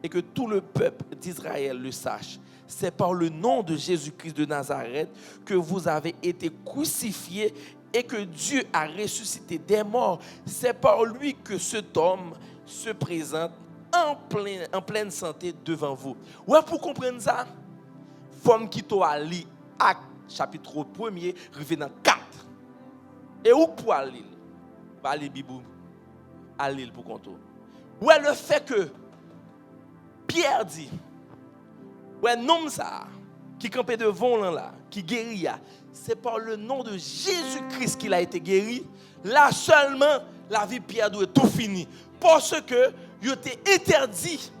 et que tout le peuple d'Israël le sache. C'est par le nom de Jésus-Christ de Nazareth que vous avez été crucifiés et que Dieu a ressuscité des morts. C'est par lui que cet homme se présente en pleine santé devant vous. Ouais, pour comprendre ça, forme qui t'a lu Actes chapitre 1er, arrivé dans 4. Et où pour aller? Pas aller Bibou. Aller pour compter. Ouais, le fait que Pierre dit, ouais, nom ça, qui campait devant là, qui guérit, c'est par le nom de Jésus-Christ qu'il a été guéri. Là seulement, la vie de Pierre doit tout fini. Parce que il était interdit.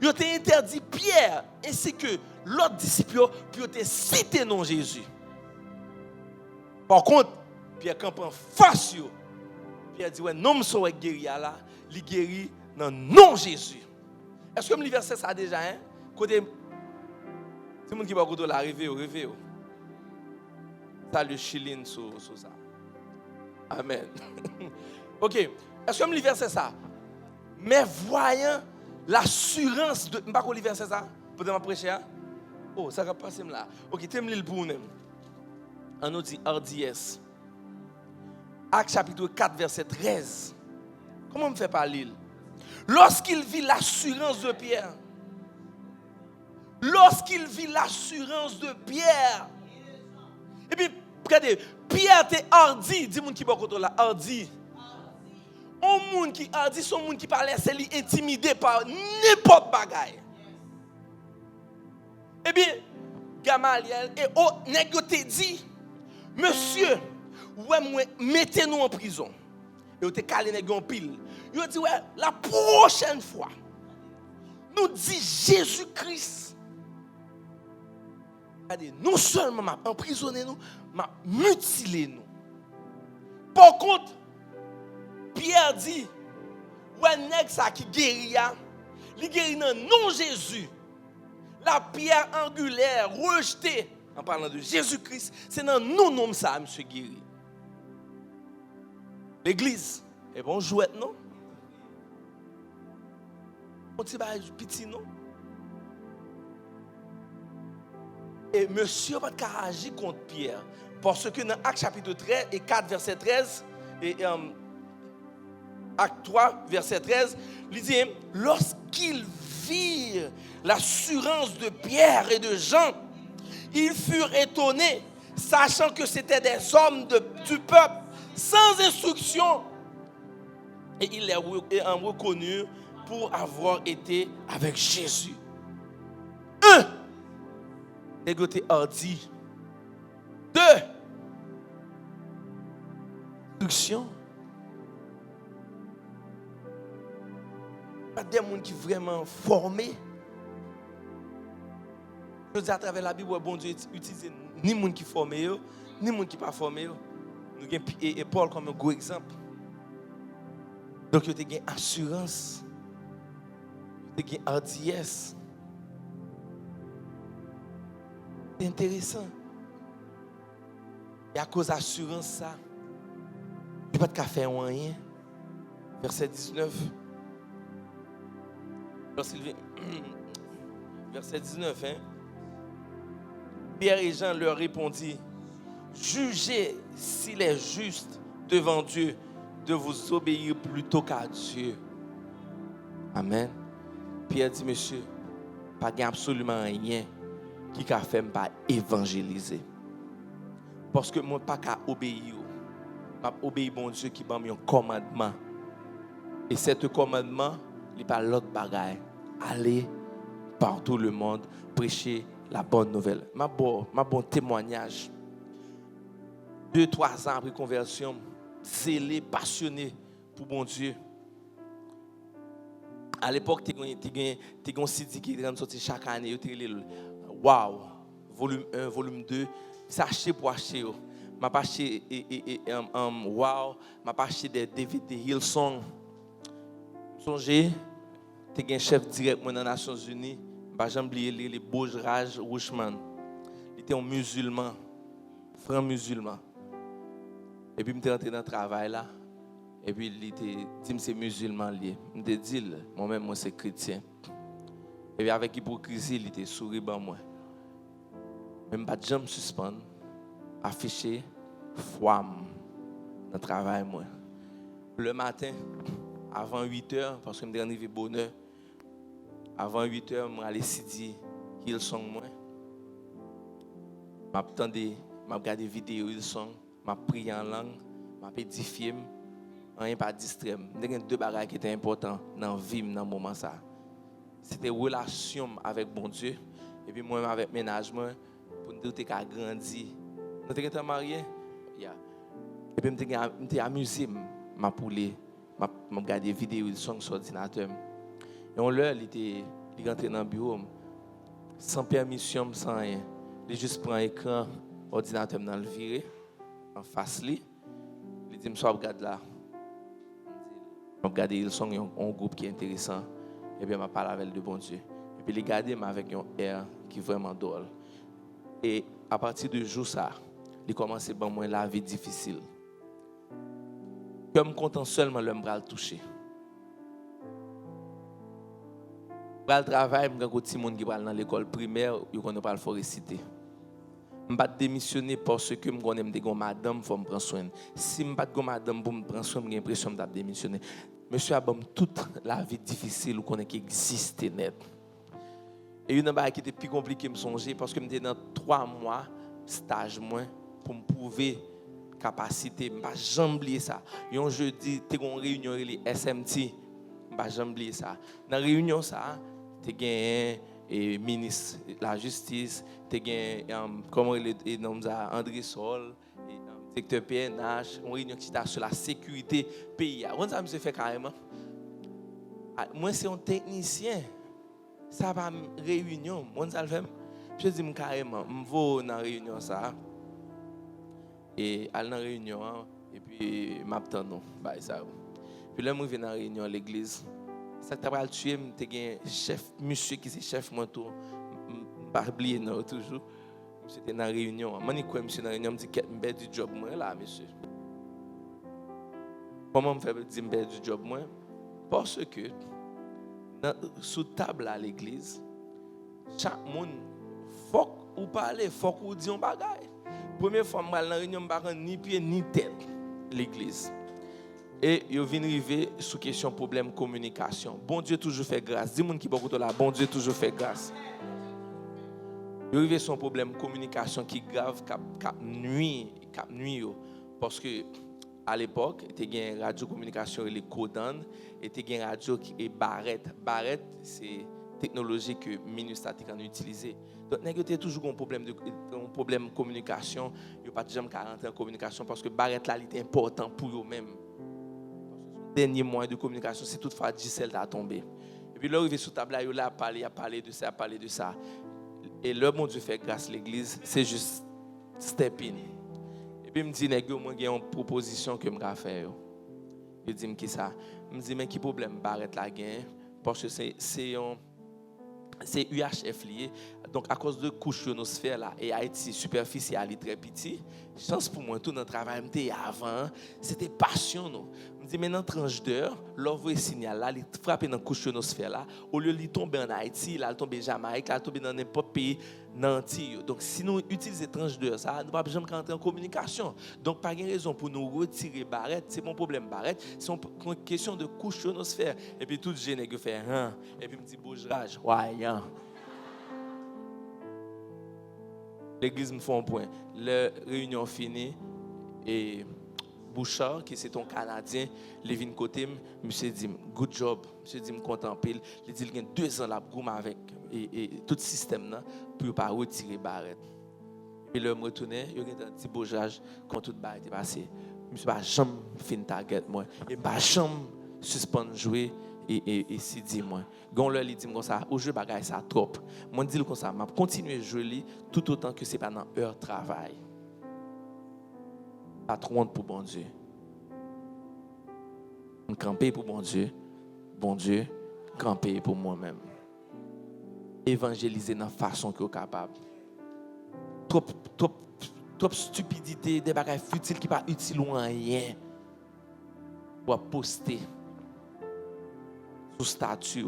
Il était interdit Pierre ainsi que l'autre disciple puis il cité non Jésus. Par contre, Pierre campe en face yo. Pierre dit ouais, non so guéri là, il guérit dans nom Jésus. Est-ce que le verset ça déjà hein? Côté c'est monde qui va côté là rêver. Ça le chiline sur ça. Amen. OK. Est-ce que le verset ça? Mais voyant l'assurance de pas qu'on le verset ça pour me prêcher hein? Oh, ça va passer là. OK, t'aimes lire pour nous. On nous dit RDS. Actes chapitre 4 verset 13. Comment me fait parler? Lorsqu'il vit l'assurance de Pierre. Et puis regardez, Pierre était hardi, dis moun qui pas contre là, hardi. Un monde qui hardi, son monde qui parlait c'est lui intimidé par n'importe bagaille. Et bien, Gamaliel et autres nèg yo te dit monsieur ouais mettez-nous en prison et yo te calé nèg en pile yo dit ouais la prochaine fois nous dit Jésus-Christ non seulement m'a emprisonné nous m'a mutilé nous. Par contre Pierre dit ouais nèg ça qui guérit li guérit dans non Jésus. La pierre angulaire rejetée, en parlant de Jésus-Christ, c'est dans nous noms ça, monsieur guéri. L'église, est bon jouet, non? On petit petit, non? Et monsieur va pas agir contre Pierre. Parce que dans Actes chapitre 13 et 4, verset 13, et Acte 3, verset 13, il dit, lorsqu'ils virent l'assurance de Pierre et de Jean, ils furent étonnés, sachant que c'était des hommes du peuple, sans instruction. Et ils les ont reconnus pour avoir été avec Jésus. Négoté hardi. 2. Instruction. Pas des gens qui sont vraiment formés. Je dis à travers la Bible, bon Dieu utilise ni les gens qui sont formés, ni les gens qui ne sont pas formés. Nous avons et Paul comme un gros exemple. Donc, il y a une assurance, il y a une hardiesse. C'est intéressant. Et à cause de l'assurance, ça, il n'y a pas de faire rien. Verset 19. Verset 19, hein? Pierre et Jean leur répondit, jugez s'il est juste devant Dieu de vous obéir plutôt qu'à Dieu. Amen. Pierre dit, monsieur, pas absolument rien qui a fait pas évangéliser. Parce que moi pas qu'à obéir. Je obéis bon Dieu qui m'a mis un commandement. Et ce commandement, il n'est pas l'autre bagaille. Aller partout le monde, prêcher la bonne nouvelle. Ma bon témoignage. 2-3 ans après conversion, zélé, passionné pour bon Dieu. À l'époque, tu as un CD qui est sorti chaque année. Wow, volume 1, volume 2, c'est acheté pour acheter. Je n'ai pas acheté wow, je n'ai pas acheté des DVD Hillsong. Songez, tu as un chef direct dans les Nations Unies, je n'ai pas oublié les Bojraj Rouchman. Il était un musulman, franc musulman. Et puis, je suis rentré dans le travail là. Et puis, il dit que c'est musulman lié. Je me dit, moi-même, moi, c'est chrétien. Et puis, avec hypocrisie, il était souri par moi. Même pas de jambe suspendre, afficher foi dans le travail. Moi. Le matin, avant 8h, parce que je suis arrivé bonheur, avant 8h, je allais Sidi, ils sont moi. Je regardé des vidéos, ils sont. Je prié en langue, je édifié, rien pas distrait. Il y a 2 bagages qui étaient importants dans la vie, dans ce moment. C'était une relation avec bon Dieu. Et puis moi, avec ménagement, pour nous dire que j'ai grandi. Nous sommes mariés. Et puis je me suis amusé, je poulé, je regardé des vidéos sur l'ordinateur. Et on l'heure, il rentré dans le bureau, sans permission, sans rien. Il juste prend l'écran, l'ordinateur dans le viré. En face lui, il dit, je regarde là. Je regarde, ils sont un groupe qui est intéressant. Et bien, je parle avec le bon Dieu. Et puis, il regarde avec un air qui est vraiment drôle. Et à partir du jour ça, il commence à avoir la vie difficile. Comme content seulement l'homme va le toucher. Pour le travail, je suis un petit monde qui va dans l'école primaire, il ne pas le réciter. Je ne vais pas démissionner parce que je connais une madame pour me prendre soin. Si je ne pas madame pour me prendre soin, j'ai l'impression de démissionner. Monsieur a toute la vie difficile qui existe net. Et une chose qui était plus compliquée de me songer parce que j'étais dans 3 mois stage pour me prouver capacité. Je ne vais pas jamais oublier ça. Un jeudi, tu as une réunion SMT. Je ne vais pas jamais oublier ça. Dans la réunion, tu as et ministre de la justice, tu as comment il nomme ça, André Sol, directeur PNH, une réunion qui est sur la sécurité pays. Comment ça me fait carrément? Moi, c'est un technicien. Ça va réunion. Moi, ça le fait. Je dis carrément, je vais dans la réunion ça. Et aller dans la réunion, et puis je m'attends. Puis là, je viens dans la réunion à l'église. Ça t'a pas tué, j'ai un chef, monsieur qui est chef moi tout. Pas oublier non toujours. C'était dans la réunion. Moi, quoi monsieur dans la réunion, me dit que me du job moi là, monsieur. Comment me faire dire me du job moi? Parce que sous table à l'église, chaque monde faut ou parler, faut ou dire un bagage. Première fois moi dans la réunion, me pas ni pied ni tête l'église. Et yo vinn river sous question problème communication. Bon Dieu toujours fait grâce. Dis moun qui beaucoup là, bon Dieu toujours fait grâce. Yo river son problème communication qui grave cap nuit yo parce que à l'époque, tu as une radio communication et les Codan et tu as une radio qui est Barrette. Barrette, c'est technologie que le ministère a utilisée. Donc, il y a toujours un problème de communication. Il n'y a pas jamais 40 ans en communication parce que Barrette là, est important pour eux-mêmes. Le dernier moyen de communication, c'est toutefois Gisèle a tombé. Et puis là, il est sous table, il a parlé de ça. Et là, mon Dieu fait grâce à l'église, c'est juste step in. Et puis, il me dit, moi, j'ai une proposition que je vais faire. Il dit, qui ça? Il me dit, mais qui problème Barrette la gain? Parce que c'est UHF lié. Donc, à cause de couche ionosphère là, et Haïti superficielle très petit, chance pour moi, tout notre travail, avant, c'était passionnant. Je me dis, maintenant, tranche d'heure, l'envoie signal là, il frappe dans la couche ionosphère là, au lieu de tomber en Haïti, il tomber en Jamaïque, il tomber dans n'importe pays, dans Antille. Donc, si nous utilisons tranche d'heure, ça, nous ne pouvons pas jamais rentrer en communication. Donc, pas de raison pour nous retirer Barrette, c'est mon problème Barrette, c'est une question de couche ionosphère. Et puis, tout le génie fait, et puis, me dit, bougerage, ouais, L'église me fait un point. La réunion finie et Bouchard, qui c'est ton Canadien, il vient côté, monsieur dit, good job, monsieur dit, me contemple. Il dit, il y a 2 ans là, pour avec et tout le système là, pour ne pas retirer Barrette. Et là, je me retourne, il y a un petit bougeage quand tout Barrette est passé. Monsieur pas jamais fin target moi, et pas jamais suspendre jouer. Et si dis-moi, quand le dit comme ça, au jeu bagaille ça trop. Moi dis comme ça, m'a continuer jouer tout autant que c'est pas dans heure de travail. Pas trop honte pour bon Dieu. On camper pour bon Dieu, camper pour moi-même. Évangéliser dans la façon que vous êtes capable. Trop stupidité, des bagailles futiles qui pas utiles ou rien. Pour poster sous statut.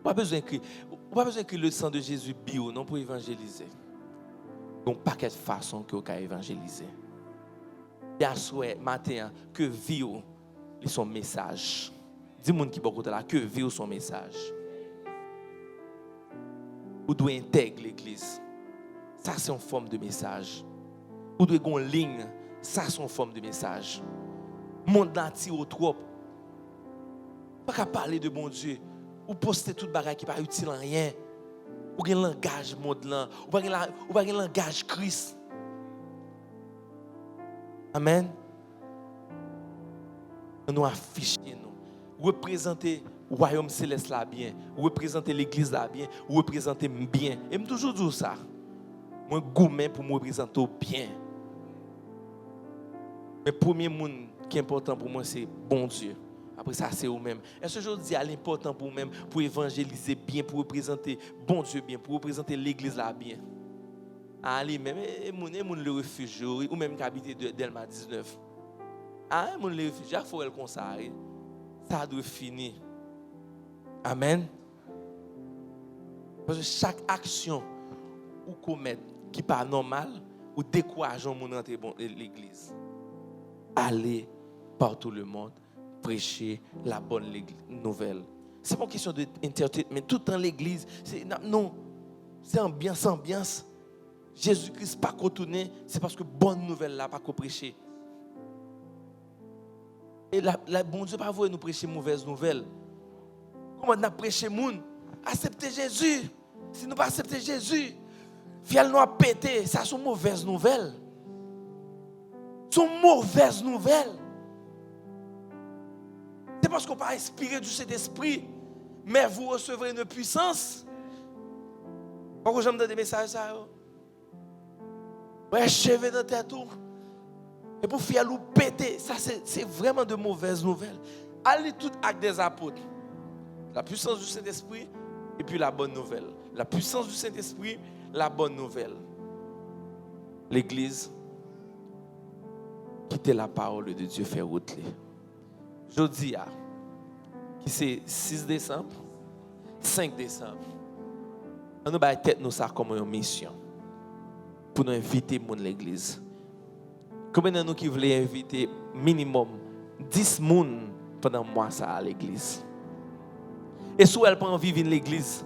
Pas besoin que le sang de Jésus bio non pour évangéliser. Donc paquet de façons que vous pouvez évangéliser. Et à souhait matin que vie son message. Dis-moi qui beaucoup là que vie son message. Vous devez intégrer l'église. Ça c'est une forme de message. Vous devez avoir une ligne, ça c'est une forme de message. Monde entier au trop. Pas qu'à parler de bon Dieu ou poster toute bagaille qui pas utile en rien. Ou un langage monde là, ou pas un langage Christ. Amen. Nous afficher nous, représenter le royaume céleste là bien, représenter l'église là bien, représenter bien. Et me toujours dire ça. Moi gourmet pour me représenter bien. Mais premier monde qui est important pour moi c'est bon Dieu. Après ça, c'est vous-même. Est-ce que je dis à l'important pour vous-même, pour évangéliser bien, pour représenter bon Dieu bien, pour représenter l'église là bien? Allez, même, le réfugié, ou même qui habite Delma 19. Le réfugié, il faut le consacrer. Ça doit finir. Amen. Parce que chaque action ou commettre qui n'est pas normale, ou décourageant mon entrer dans l'église. Allez partout le monde. Prêcher la bonne nouvelle. C'est pas une question d'entertainment. Tout dans l'église, non, c'est ambiance. Jésus-Christ pas retourné, c'est parce que bonne nouvelle là pas qu'on prêcher. Et la bon Dieu pas voulu nous prêcher mauvaise nouvelle. Comment on a prêché moun accepter Jésus. Si nous pas accepter Jésus, fiel nous a pété. Ça, c'est une mauvaise nouvelle. C'est une mauvaise nouvelle. C'est parce qu'on pas inspiré du Saint-Esprit, mais vous recevrez une puissance. Pourquoi j'aime des messages ça? Ouais, cheveux dans la tête. Et pour faire nous péter, ça c'est vraiment de mauvaises nouvelles. Allez tout acte des apôtres. La puissance du Saint-Esprit et puis la bonne nouvelle. La puissance du Saint-Esprit, la bonne nouvelle. L'Église, quittez la parole de Dieu, fait route. Jeudi, qui c'est 6 décembre, 5 décembre. On nous bat tête nous ça comme une mission pour nous inviter mon l'église. Combien de nous qui voulons inviter minimum 10 personnes pendant mois ça à l'église? Et si elle prend vivre dans l'église,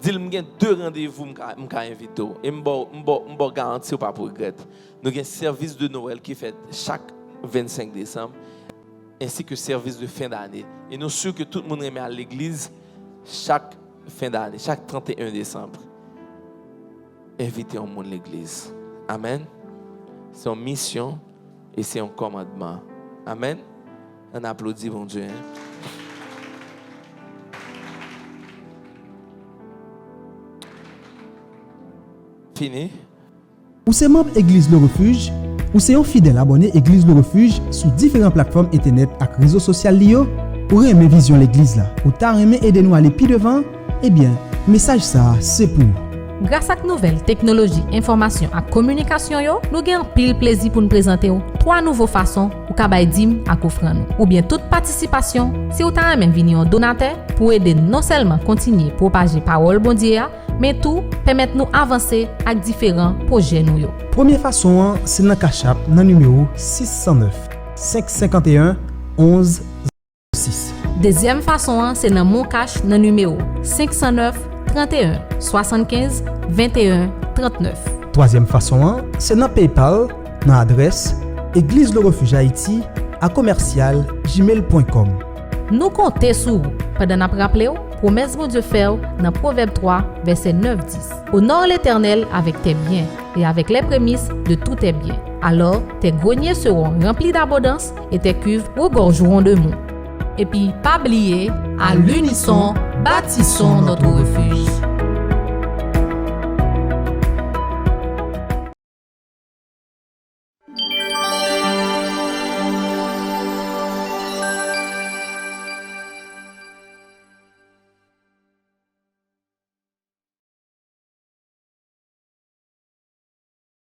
dis-moi qu'il y a 2 rendez-vous m'ka inviter et m'bo garantir pas pour regret. Nous avons un service de Noël qui fait chaque 25 décembre ainsi que service de fin d'année. Et nous sommes sûrs que tout le monde remet à l'église chaque fin d'année, chaque 31 décembre. Invitez au monde l'église. Amen. C'est une mission et c'est un commandement. Amen. On applaudit bon Dieu. Fini. Ou c'est membre Église Le Refuge, ou c'est un fidèle abonné Église Le Refuge sur différentes plateformes internet et réseaux sociaux liés, ou aimer vision l'église là, ou t'as aimé aider nous à aller plus devant, eh bien, message ça, c'est pour. Grâce à nouvelles technologies, information et communication, nous avons pile plaisir pour nous présenter 3 nouvelles façons pour kabay dim à offrande. Ou bien toute participation, si vous avez même venir un donateur pour aider non seulement continuer à propager parole bon Dieu, mais tout permettre nous avancer avec différents projets nous. Première façon, c'est dans Cash App, dans le numéro 609 551 11 06. Deuxième façon, c'est dans Mon Cash, dans le numéro 509 31 75 21 39. Troisième façon, c'est dans PayPal, dans l'adresse Église Le Refuge Haïti à commercial@gmail.com. Nous comptons sur vous pendant nous rappeler promesse de Dieu fait dans Proverbe 3, verset 9-10. Honore l'Éternel avec tes biens et avec les prémices de tous tes biens. Alors tes greniers seront remplis d'abondance et tes cuves regorgeront de mots. Et puis, pas oublier, à l'unisson, bâtissons notre refuge.